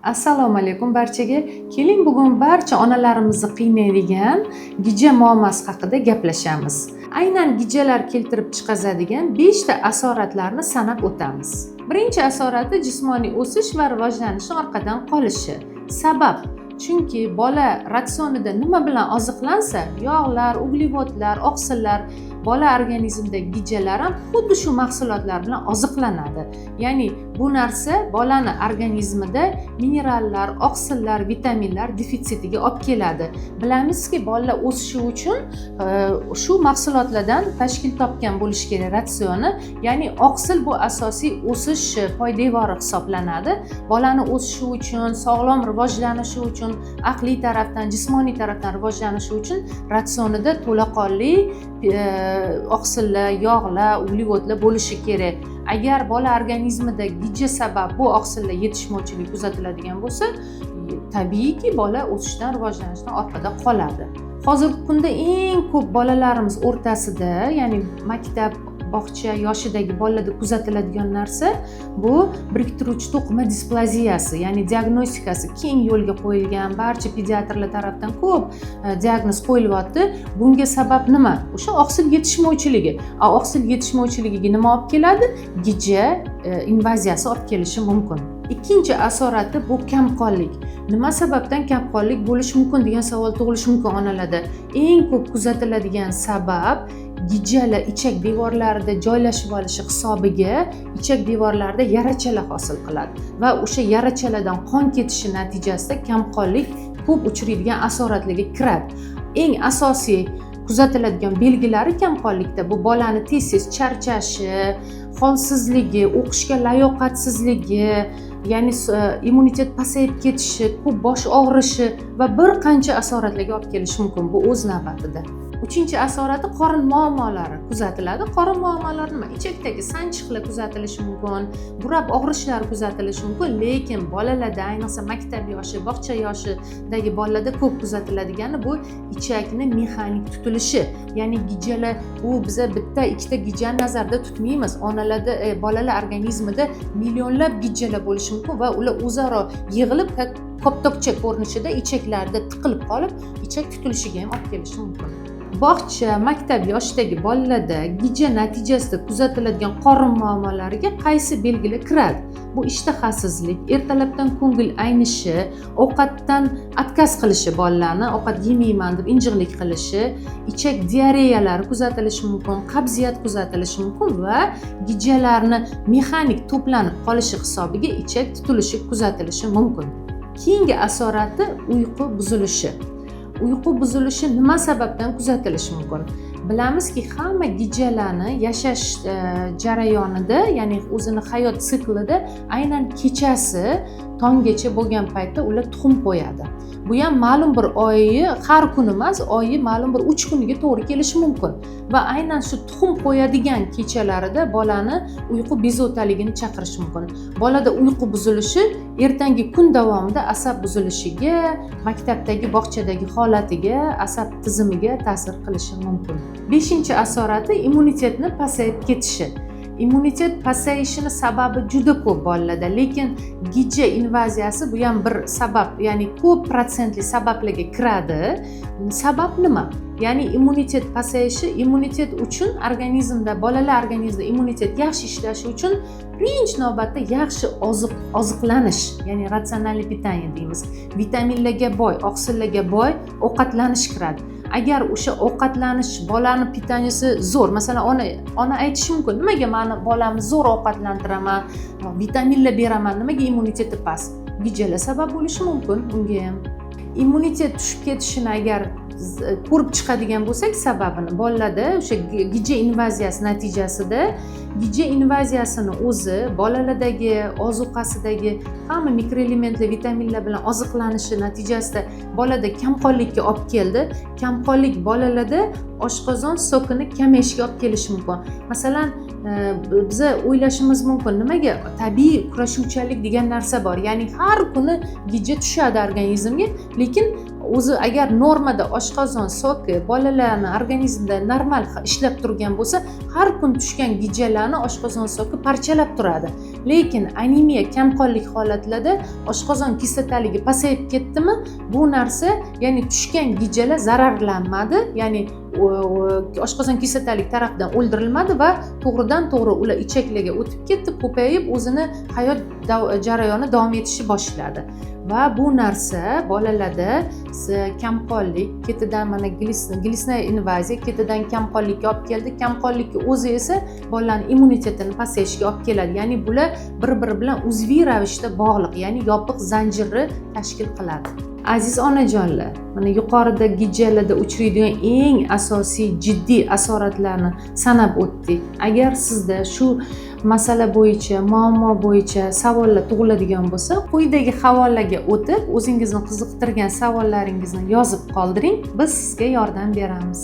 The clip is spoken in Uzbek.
Assalomu alaykum barchaga. Keling bugun barcha onalarimizni qiynaydigan gija muammosi haqida gaplashamiz. Aynan gijalar keltirib chiqazadigan 5 ta asoratlarni sanab o'tamiz. Birinchi asorati jismoniy o'sish va rivojlanishni orqadan qolishi. Sabab: chunki bola ratsionida nima bilan oziqlansa, yog'lar, uglevodlar, oqsillar, bola organizmidagi gijalar ham xuddi shu mahsulotlar bilan oziqlanadi. Ya'ni bu narsa bolani organizmida minerallar, oqsillar, vitaminlar defitsitiga olib keladi. Bilamizki, bolalar o'sishi uchun shu mahsulotlardan tashkil topgan bo'lishi kerak ratsioni. Ya'ni oqsil bu asosiy o'sish poydevori hisoblanadi. Bolani o'sishi uchun, sog'lom rivojlanishi uchun, aqliy tarafdan, jismoniy tarafdan rivojlanishi uchun ratsionida to'laqonli oqsillar, yog'lar, uglevodlar bo'lishi kerak. Agar bola organizmida gija sabab bu oqsillar yetishmovchilik kuzatiladigan bo'lsa, tabiiyki bola o'sishdan, rivojlanishdan orqada qoladi. Hozirgi kunda eng ko'p bolalarimiz o'rtasida, ya'ni maktab, bog'cha yoshidagi bolalarda kuzatiladigan narsa bu biriktiruvchi to'qima displaziyasi, ya'ni diagnostikasi keng yo'lga qo'yilgan, barcha pediatrlar tomonidan ko'p diagnoz qo'yilyapti. Bunga sabab nima? O'sha oqsil yetishmovchiligi. Oqsil yetishmovchiligiga nima olib keladi? Gija invaziyasi olib kelishi mumkin. Ikkinchi asorati bu kamqonlik. Nima sababdan kamqonlik bo'lishi mumkin degan savol tug'ilishi mumkin onalarda. Eng ko'p kuzatiladigan sabab gijalar ichak devorlarida joylashib olishi hisobiga ichak devorlarida yarachalar hosil qiladi va o'sha yarachalardan qon ketishi natijasida kamqonlik ko'p uchraydigan asoratlarga kiradi. Eng asosiy kuzatiladigan belgilari kamqonlikda bu bolani tez-tez charchashi, holsizligi, o'qishga layoqatsizligi, ya'ni immunitet pasayib ketishi, ko'p bosh og'rishi va bir qancha asoratlarga olib kelishi mumkin bu o'z navbatida. Uchinchi asorati qorin muammolari kuzatiladi. Qorin muammolari nima? Ichakdagi sanchiqlar kuzatilishi mumkin, burab og'rishlar kuzatilishi mumkin, lekin bolalarda, ayniqsa maktab yoshi, bog'cha yoshidagi bolalarda ko'p kuzatiladigani bu ichakni mexanik tutilishi. Ya'ni gijalar, bu biza bitta, ikkita gijani nazarda tutmaymiz. Onalarda, bolalar organizmida millionlab gijalar bo'lishi mumkin va ular o'zaro yig'ilib koptokcha ko'rinishida ichaklarda tiqilib qolib, ichak tutilishiga ham olib kelishi mumkin. Bog'cha, maktab yoshidagi bolalarda gija natijasida kuzatiladigan qorin muammolariga qaysi belgilar kiradi? Bu ishtahasizlik, ertalabdan ko'ngil aynishi, ovqatdan отказ qilishi, bolalarni ovqat yemayman deb injiqlik qilishi, ichak diareyalari kuzatilishi mumkin, qabziyat kuzatilishi mumkin va gijalarni mexanik to'planib qolishi hisobiga ichak tutilishi kuzatilishi mumkin. Keyingi asorati uyqu buzilishi. Uyqu buzilishi nima sababdan kuzatilishi mumkin? Bilamizki, hamma gijalarni yashash jarayonida, ya'ni o'zini hayot siklida aynan kechasi tonggacha bo'lgan paytda ular tuxum qo'yadi. Bu ham ma'lum bir oyi, har kun emas, oyi ma'lum bir 3 kuniga to'g'ri kelishi mumkin. Va aynan shu tuxum qo'yadigan kechalarida bolani uyqu bezovtaligini chaqirishi mumkin. Bolada uyqu buzilishi ertangi kun davomida asab buzilishiga, maktabdagi, bog'chadagi holatiga, asab tizimiga ta'sir qilishi mumkin. 5-chi asorati immunitetni pasayib ketishi. Immunitet pasayishini sababi juda ko'p bolalarda, lekin gija invaziyasi bu ham bir sabab, ya'ni ko'p protsentli sabablarga kiradi. Sabab nima? Ya'ni immunitet pasayishi, immunitet uchun organizmda, bolalar organizmida immunitet yaxshi ishlashi uchun birinchi navbatda yaxshi oziqlanish, ya'ni ratsionalniy pitание deymiz. Vitaminlarga boy, oqsillarga boy ovqatlanish kiradi. Agar o'sha ovqatlanish bolani pitaniyasi zo'r, masalan, ona aytishi mumkin, nimaga meni bolamni zo'r ovqatlantiraman, vitaminlar beraman, nimaga immuniteti past? Gijalar sabab bo'lishi mumkin unga ham. Immunitet tushib ketishini agar ko'rib chiqadigan bo'lsak sababini, bolalarda o'sha gija invaziyasi natijasida gija invaziyasini o'zi bolalardagi ozuqasidagi hamma mikroelementlar, vitaminlar bilan oziqlanishi natijasida bolada kamqonlikka olib keldi. Kamqonlik bolalarda oshqozon sokini kamayishiga olib kelishi mumkin. Masalan, biza o'ylashimiz mumkin, nimaga? Tabiiy kurashuvchanlik degan narsa bor. Ya'ni har kuni gija tushadi organizmga, lekin o'zi agar normada oshqozon soki bolalarni organizmida normal ishlab turgan bo'lsa, har kun tushgan gijalarni oshqozon soki parchalab turadi. lekin anemiya kamqonlik holatlarida oshqozon kislotaligi pasayib ketdimi, bu narsa ya'ni tushgan gijalar zararlanmadi, ya'ni oshqozon kislotalik tarafidan o'ldirilmadi va to'g'ridan to'g'ri ular ichaklarga o'tib ketdi, ko'payib o'zini hayot jarayoni davom etishni boshladi. Va bu narsa bolalarda kamqonlik, ketidan mana glissnoya invaziya, ketidan kamqonlikka olib keldi. Kamqonlikni o'zi esa bolalarning immunitetini pasayishiga olib keladi. Ya'ni bular bir-biri bilan uzviy ravishda bog'liq, ya'ni yopiq zanjirni tashkil qiladi. Aziz onajonlar, mana yuqorida gijalarda uchraydigan eng asosiy jiddiy asoratlarni sanab o'tdik. Agar sizda shu masala bo'yicha, muammo bo'yicha savollar tug'iladigan bo'lsa, quyidagi havolaga o'tib, o'zingizni qiziqtirgan savollaringizni yozib qoldiring, biz sizga yordam beramiz.